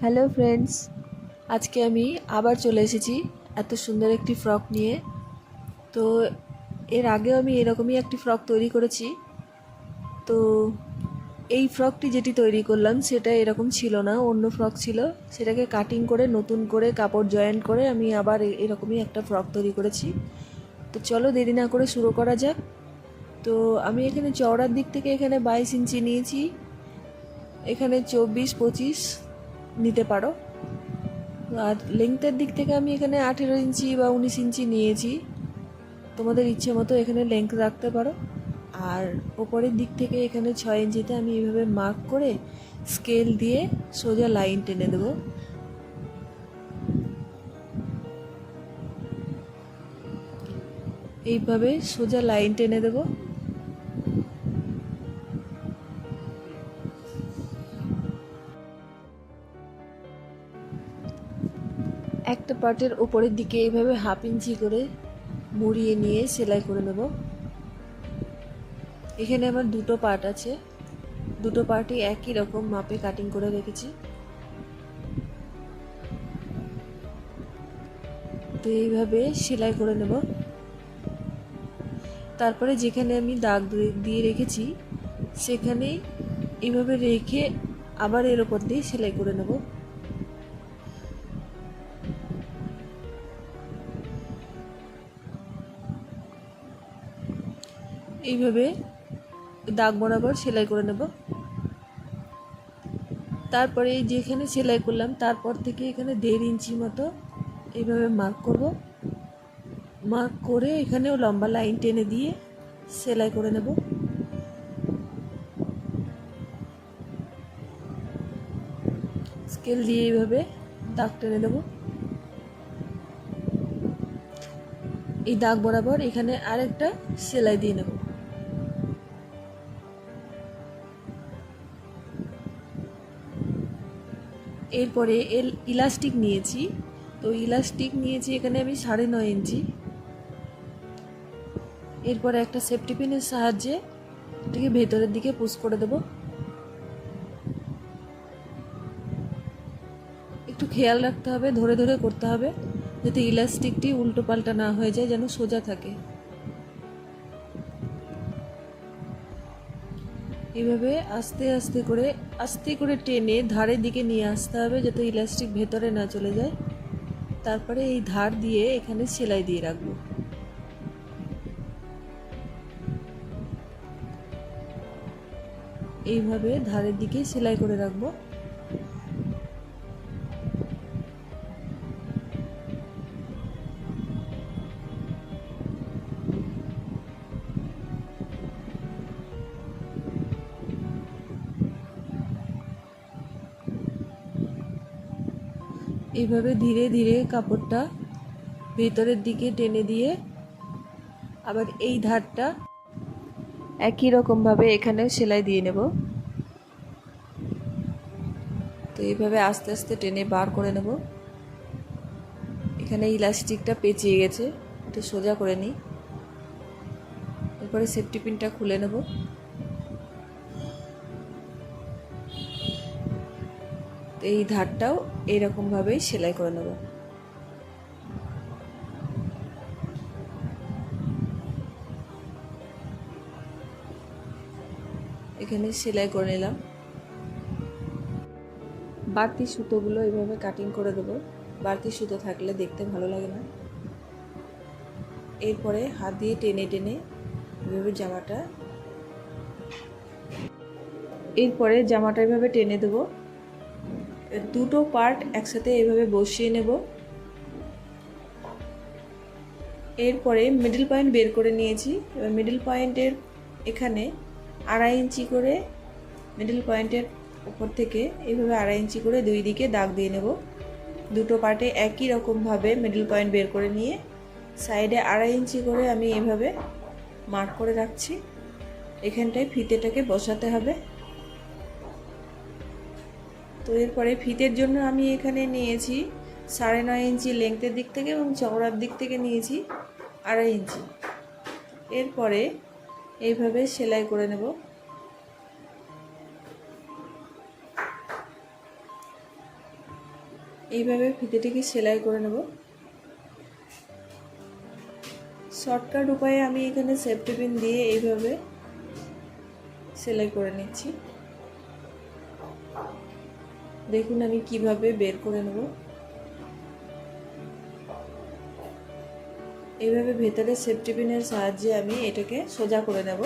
Hello friends, আজকে আমি আবার চলে এসেছি এত সুন্দর একটি ফ্রক নিয়ে। তো এর আগেও আমি এরকমই একটি ফ্রক তৈরি করেছি। তো এই ফ্রকটি যেটি তৈরি করলাম সেটা এরকম ছিল না, অন্য ফ্রক ছিল। সেটাকে কাটিং করে নতুন করে কাপড় জয়েন্ট করে আমি আবার এরকমই একটা ফ্রক তৈরি করেছি। তো চলো দেরি না করে শুরু করা যাক। তো আমি এখানে চওড়ার দিক থেকে এখানে 22 ইঞ্চি নিয়েছি, এখানে 24-25 নিতে পারো। আর লেংথের দিক থেকে আমি এখানে 18 ইঞ্চি বা 19 ইঞ্চি নিয়েছি, তোমাদের ইচ্ছে মতো এখানে লেংথ রাখতে পারো। আর ওপরের দিক থেকে এখানে 6 ইঞ্চিতে আমি এইভাবে মার্ক করে স্কেল দিয়ে সোজা লাইন টেনে দেবো। এইভাবে সোজা লাইন টেনে দেবো। একটা পার্টের ওপরের দিকে এইভাবে 1/2 ইঞ্চি করে মুড়িয়ে নিয়ে সেলাই করে নেব। এখানে আমার দুটো পার্ট আছে, দুটো পার্টই একই রকম মাপে কাটিং করে রেখেছি। তো এইভাবে সেলাই করে নেব। তারপরে যেখানে আমি দাগ দিয়ে রেখেছি সেখানে এইভাবে রেখে আবার এর ওপর দিয়ে সেলাই করে নেব। এইভাবে দাগ বরাবর সেলাই করে নেব। তারপরে যেখানে সেলাই করলাম তারপর থেকে এখানে 1.5 ইঞ্চি মতো এইভাবে মার্ক করব। মার্ক করে এখানেও লম্বা লাইন টেনে দিয়ে সেলাই করে নেব। স্কেল দিয়ে এইভাবে দাগ টেনে দেব। এই দাগ বরাবর এখানে আরেকটা সেলাই দিয়ে নেব। এরপরে ইলাস্টিক নিয়েছি। তো ইলাস্টিক নিয়েছি এখানে আমি 9.5 ইঞ্চি। এরপরে একটা সেফটি পিনের সাহায্যে এটাকে ভেতরের দিকে পুশ করে দেব। একটু খেয়াল রাখতে হবে, ধরে ধরে করতে হবে যাতে ইলাস্টিকটি উল্টো পাল্টা না হয়ে যায়, যেন সোজা থাকে। এইভাবে আস্তে করে টেনে ধারের দিকে নিয়ে আসতে হবে যাতে ইলাস্টিক ভেতরে না চলে যায়। তারপরে এই ধার দিয়ে এখানে সেলাই দিয়ে রাখবো। এইভাবে ধারের দিকে সেলাই করে রাখবো। এইভাবে ধীরে ধীরে কাপড়টা ভেতরের দিকে টেনে দিয়ে আবার এই ধারটা একই রকমভাবে এখানে সেলাই দিয়ে নেব। তো এইভাবে আস্তে আস্তে টেনে বার করে নেব। এখানে ইলাস্টিকটা পেঁচিয়ে গেছে, এটা সোজা করে নিই। এরপরে সেফটি পিনটা খুলে নেব। তো এই ধারটাও এইরকমভাবেই সেলাই করে নেব। এখানে সেলাই করে নিলাম। বাড়তি সুতোগুলো এইভাবে কাটিং করে দেবো, বাড়তি সুতো থাকলে দেখতে ভালো লাগে না। এরপরে হাত দিয়ে টেনে টেনে এভাবে জামাটা এভাবে টেনে দেবো। দুটো পার্ট একসাথে এভাবে বসিয়ে নেব। এরপরে মিডল পয়েন্ট বের করে নিয়েছি। এবার মিডল পয়েন্টের এখানে 2.5 ইঞ্চি করে মিডল পয়েন্টের উপর থেকে এইভাবে 2.5 ইঞ্চি করে দুই দিকে দাগ দিয়ে নেব। দুটো পার্টে একই রকমভাবে মিডল পয়েন্ট বের করে নিয়ে সাইডে 2.5 ইঞ্চি করে আমি এইভাবে মার্ক করে রাখছি। এখানটায় ফিতেটাকে বসাতে হবে। তো এরপরে ফিতের জন্য আমি এখানে নিয়েছি 9.5 ইঞ্চি লেংথের দিক থেকে এবং চওড়ার দিক থেকে নিয়েছি 2.5 ইঞ্চি। এরপরে এইভাবে সেলাই করে নেব। এইভাবে ফিতেটিকে সেলাই করে নেব। শর্টকাট উপায়ে আমি এখানে সেফটি পিন দিয়ে এইভাবে সেলাই করে নিচ্ছি। দেখুন আমি কিভাবে বের করে নেব। এইভাবে ভেতরে সেফটি পিনের সাহায্যে আমি এটাকে সোজা করে নেব।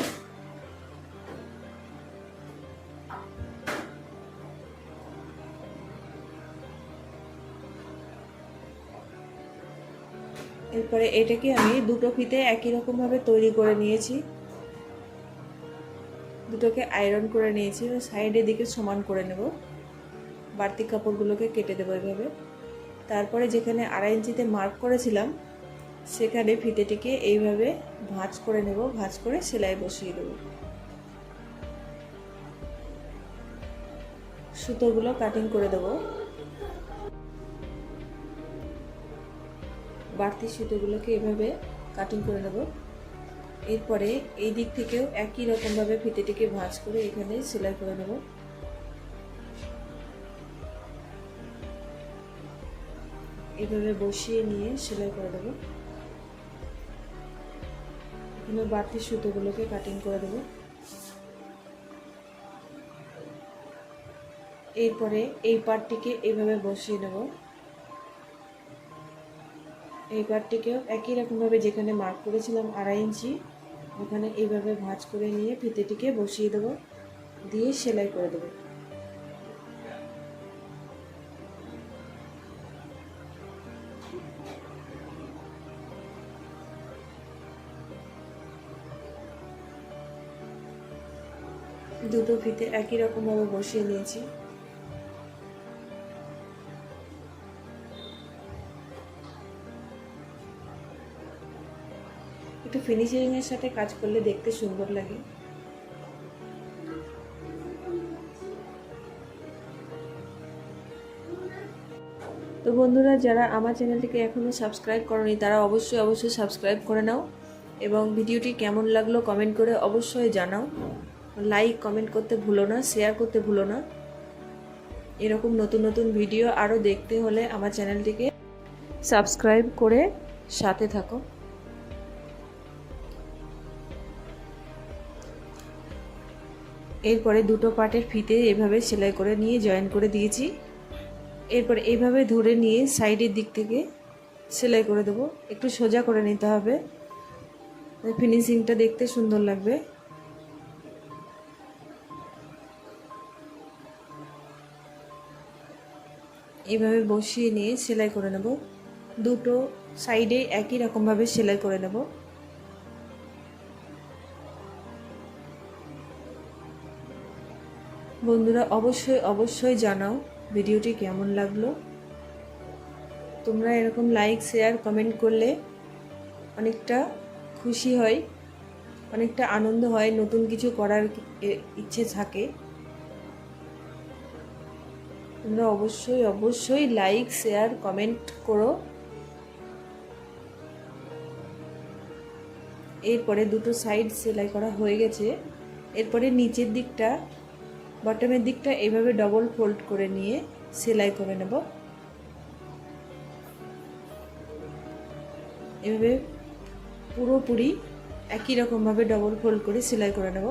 এরপরে এটাকে আমি দুটো ফিতে একই রকম ভাবে তৈরি করে নিয়েছি। দুটোকে আয়রন করে নিয়েছি, সাইডের দিকে সমান করে নেব। বাড়তি কাপড়গুলোকে কেটে দেবো এইভাবে। তারপরে যেখানে 2.5 ইঞ্চিতে মার্ক করেছিলাম সেখানে ফিতেটিকে এইভাবে ভাঁজ করে নেব। ভাঁজ করে সেলাই বসিয়ে দেব। সুতোগুলো কাটিং করে দেব। বাড়তি সুতোগুলোকে এভাবে কাটিং করে নেব। এরপরে এই দিক থেকেও একই রকমভাবে ফিতেটিকে ভাঁজ করে এখানে সেলাই করে নেব। এভাবে বসিয়ে নিয়ে সেলাই করে দেব। এখানে বাড়তি সুতোগুলোকে কাটিং করে দেব। এরপরে এই পার্টটিকে এইভাবে বসিয়ে নেব। এই পার্টটিকেও একই রকমভাবে যেখানে মার্ক করেছিলাম 2.5 ইঞ্চি ওখানে এইভাবে ভাঁজ করে নিয়ে ফিতেটিকে বসিয়ে দেব, দিয়ে সেলাই করে দেব। দুটো ফিতে একই রকমভাবে বসিয়ে নিয়েছি। একটু ফিনিশিং এর সাথে কাজ করলে দেখতে সুন্দর লাগে। তো বন্ধুরা, যারা আমার চ্যানেলটিকে এখনো সাবস্ক্রাইব করনি তারা অবশ্যই সাবস্ক্রাইব করে নাও এবং ভিডিওটি কেমন লাগলো কমেন্ট করে অবশ্যই জানাও। লাইক কমেন্ট করতে ভুলো না, শেয়ার করতে ভুলো না। এরকম নতুন ভিডিও আরও দেখতে হলে আমার চ্যানেলটিকে সাবস্ক্রাইব করে সাথে থাকো। এরপরে দুটো পার্টের ফিতে এভাবে সেলাই করে নিয়ে জয়েন করে দিয়েছি। এরপর এইভাবে ধরে নিয়ে সাইডের দিক থেকে সেলাই করে দেবো। একটু সোজা করে নিতে হবে, ফিনিশিংটা দেখতে সুন্দর লাগবে। এইভাবে বসিয়ে নিয়ে সেলাই করে নেব। দুটো সাইডে একই রকমভাবে সেলাই করে নেব। বন্ধুরা অবশ্যই জানাও ভিডিওটি কেমন লাগলো। তোমরা এরকম লাইক শেয়ার কমেন্ট করলে অনেকটা খুশি হয়, অনেকটা আনন্দ হয়, নতুন কিছু করার ইচ্ছে থাকে। তোমরা অবশ্যই লাইক শেয়ার কমেন্ট করো। এরপরে দুটো সাইড সেলাই করা হয়ে গেছে। এরপরে নিচের দিকটা বটমের দিকটা এইভাবে ডবল ফোল্ড করে নিয়ে সেলাই করে নেব। এভাবে পুরোপুরি একই রকমভাবে ডবল ফোল্ড করে সেলাই করে নেব।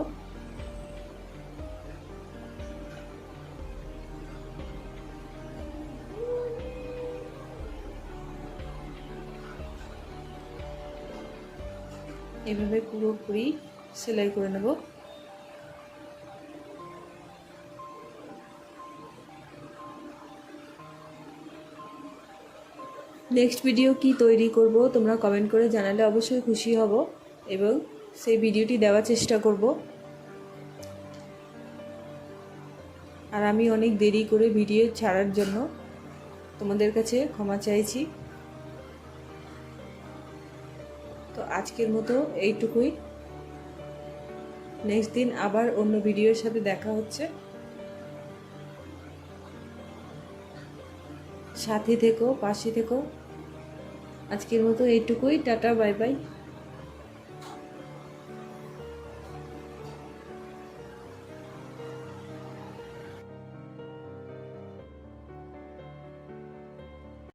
এভাবে পুরোপুরি সেলাই করে নেব। নেক্সট ভিডিও কি তৈরি করব তোমরা কমেন্ট করে জানালে অবশ্যই খুশি হব এবং সেই ভিডিওটি দেওয়ার চেষ্টা করব। আর আমি অনেক দেরি করে ভিডিও ছাড়ার জন্য তোমাদের কাছে ক্ষমা চাইছি। তো আজকের মতো এইটুকুই। নেক্সট দিন আবার অন্য ভিডিওর সাথে দেখা হচ্ছে। সাথে থেকো, পাশে থেকো। আজকের মতো এইটুকুই। Tata, bye bye.